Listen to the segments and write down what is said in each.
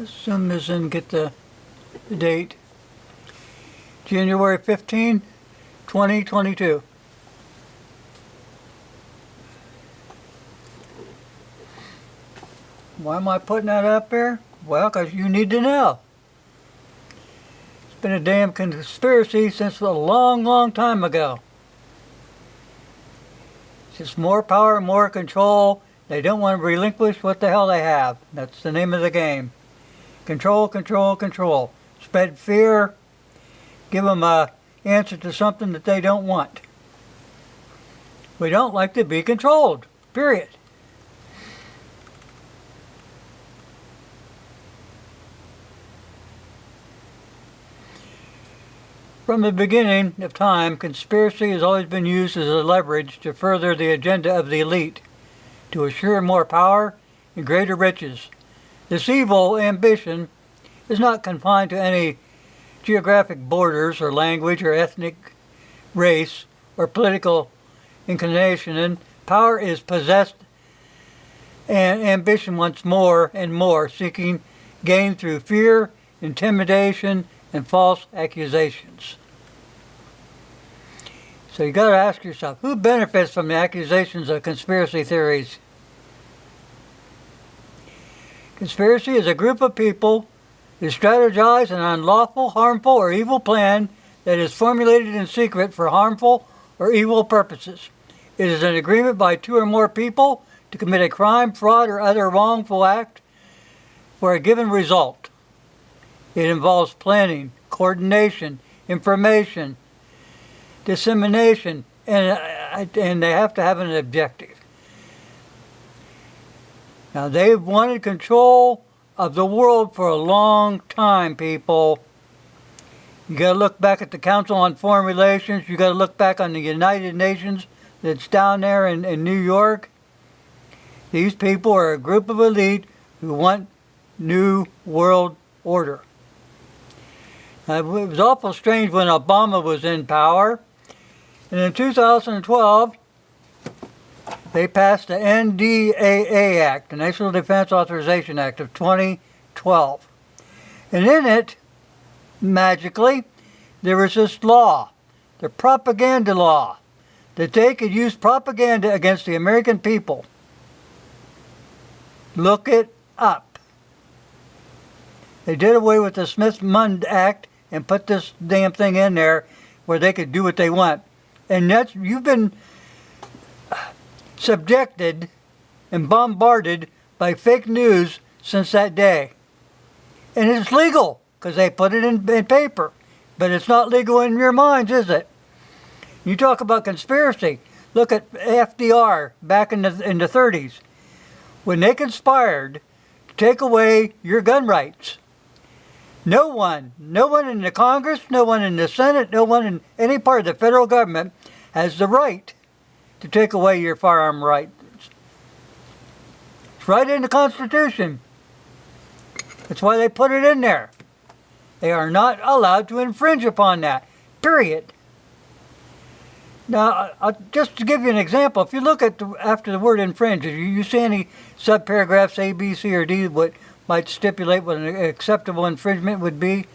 Assume this and get the date. January 15, 2022. Why am I putting that up there? Well, because you need to know. It's been a damn conspiracy since a long, long time ago. It's just more power, more control. They don't want to relinquish what the hell they have. That's the name of the game. Control, control, control. Spread fear. Give them an answer to something that they don't want. We don't like to be controlled. Period. From the beginning of time, conspiracy has always been used as a leverage to further the agenda of the elite, to assure more power and greater riches. This evil ambition is not confined to any geographic borders or language or ethnic race or political inclination, and power is possessed and ambition wants more and more, seeking gain through fear, intimidation, and false accusations. So you got to ask yourself, who benefits from the accusations of conspiracy theories? Conspiracy is a group of people who strategize an unlawful, harmful, or evil plan that is formulated in secret for harmful or evil purposes. It is an agreement by two or more people to commit a crime, fraud, or other wrongful act for a given result. It involves planning, coordination, information, dissemination, and they have to have an objective. Now, they've wanted control of the world for a long time, people. You got to look back at the Council on Foreign Relations. You got to look back on the United Nations that's down there in New York. These people are a group of elite who want new world order. Now, it was awful strange when Obama was in power. And in 2012, they passed the NDAA Act, the National Defense Authorization Act of 2012. And in it, magically, there was this law, the propaganda law, that they could use propaganda against the American people. Look it up. They did away with the Smith-Mundt Act and put this damn thing in there where they could do what they want. And that's, you've been subjected and bombarded by fake news since that day. And it's legal because they put it in paper. But it's not legal in your minds, is it? You talk about conspiracy. Look at FDR back in the 30s. When they conspired to take away your gun rights, no one in the Congress, no one in the Senate, no one in any part of the federal government has the right to take away your firearm rights. It's right in the Constitution. That's why they put it in there. They are not allowed to infringe upon that, period. Now, just to give you an example, if you look at after the word infringe, you see any subparagraphs A, B, C, or D what might stipulate what an acceptable infringement would be?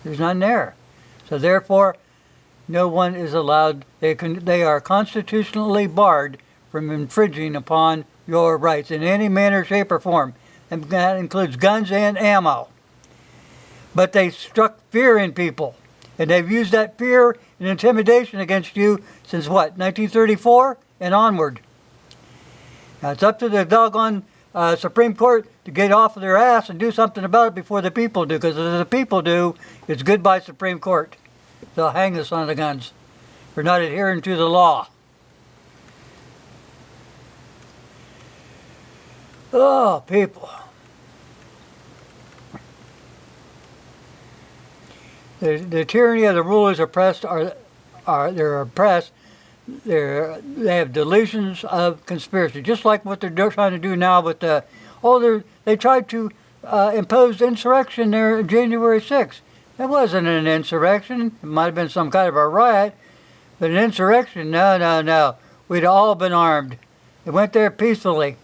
There's none there. So therefore, no one is allowed, they are constitutionally barred from infringing upon your rights in any manner, shape, or form. And that includes guns and ammo. But they struck fear in people. And they've used that fear and intimidation against you since what, 1934 and onward. Now it's up to the doggone Supreme Court to get off of their ass and do something about it before the people do. Because if the people do, it's goodbye Supreme Court. They'll hang us on the guns for not adhering to the law. Oh, people. The tyranny of the rulers oppressed they're oppressed. They have delusions of conspiracy, just like what they're trying to do now with they tried to impose insurrection there January 6th. It wasn't an insurrection. It might have been some kind of a riot, but an insurrection, no. We'd all been armed. They went there peacefully.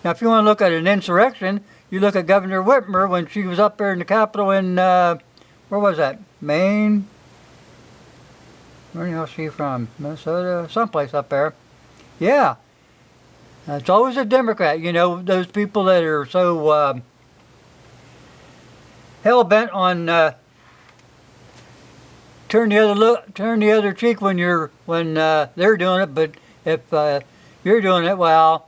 Now, if you want to look at an insurrection, you look at Governor Whitmer when she was up there in the Capitol in, where was that? Maine? Where the hell is she from? Minnesota? Someplace up there. Yeah. It's always a Democrat, you know, those people that are so hell-bent on turn the other cheek when they're doing it, but if you're doing it, well,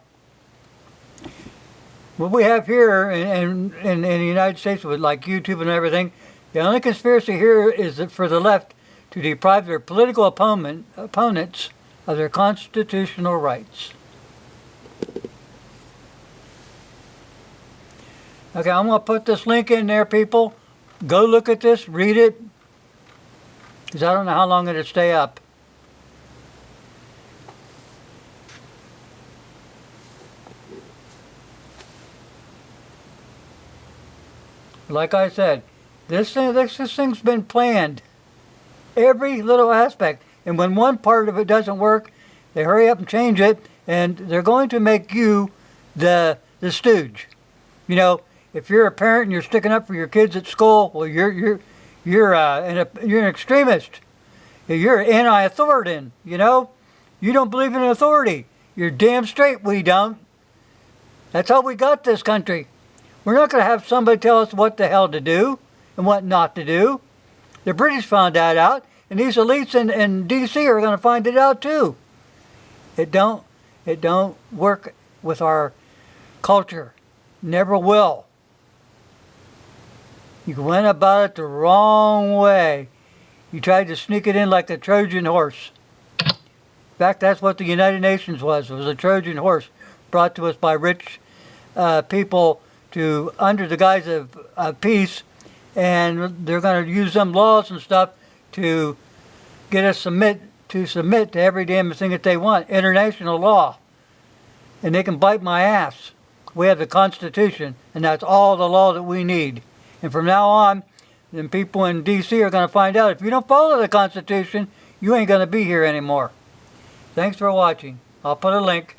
what we have here in the United States with like YouTube and everything, the only conspiracy here is that for the left to deprive their political opponents of their constitutional rights. Okay, I'm going to put this link in there, people. Go look at this, read it, because I don't know how long it'll stay up. Like I said, this thing's been planned. Every little aspect. And when one part of it doesn't work, they hurry up and change it, and they're going to make you the stooge. You know, if you're a parent and you're sticking up for your kids at school, well, you're an extremist. You're anti-authoritarian. You know, you don't believe in authority. You're damn straight we don't. That's how we got this country. We're not going to have somebody tell us what the hell to do and what not to do. The British found that out, and these elites in D.C. are going to find it out too. It don't work with our culture. Never will. You went about it the wrong way. You tried to sneak it in like a Trojan horse. In fact, that's what the United Nations was. It was a Trojan horse brought to us by rich people under the guise of peace, and they're going to use them laws and stuff to get us to submit to every damn thing that they want, international law. And they can bite my ass. We have the Constitution, and that's all the law that we need. And from now on, then people in D.C. are going to find out if you don't follow the Constitution, you ain't going to be here anymore. Thanks for watching. I'll put a link.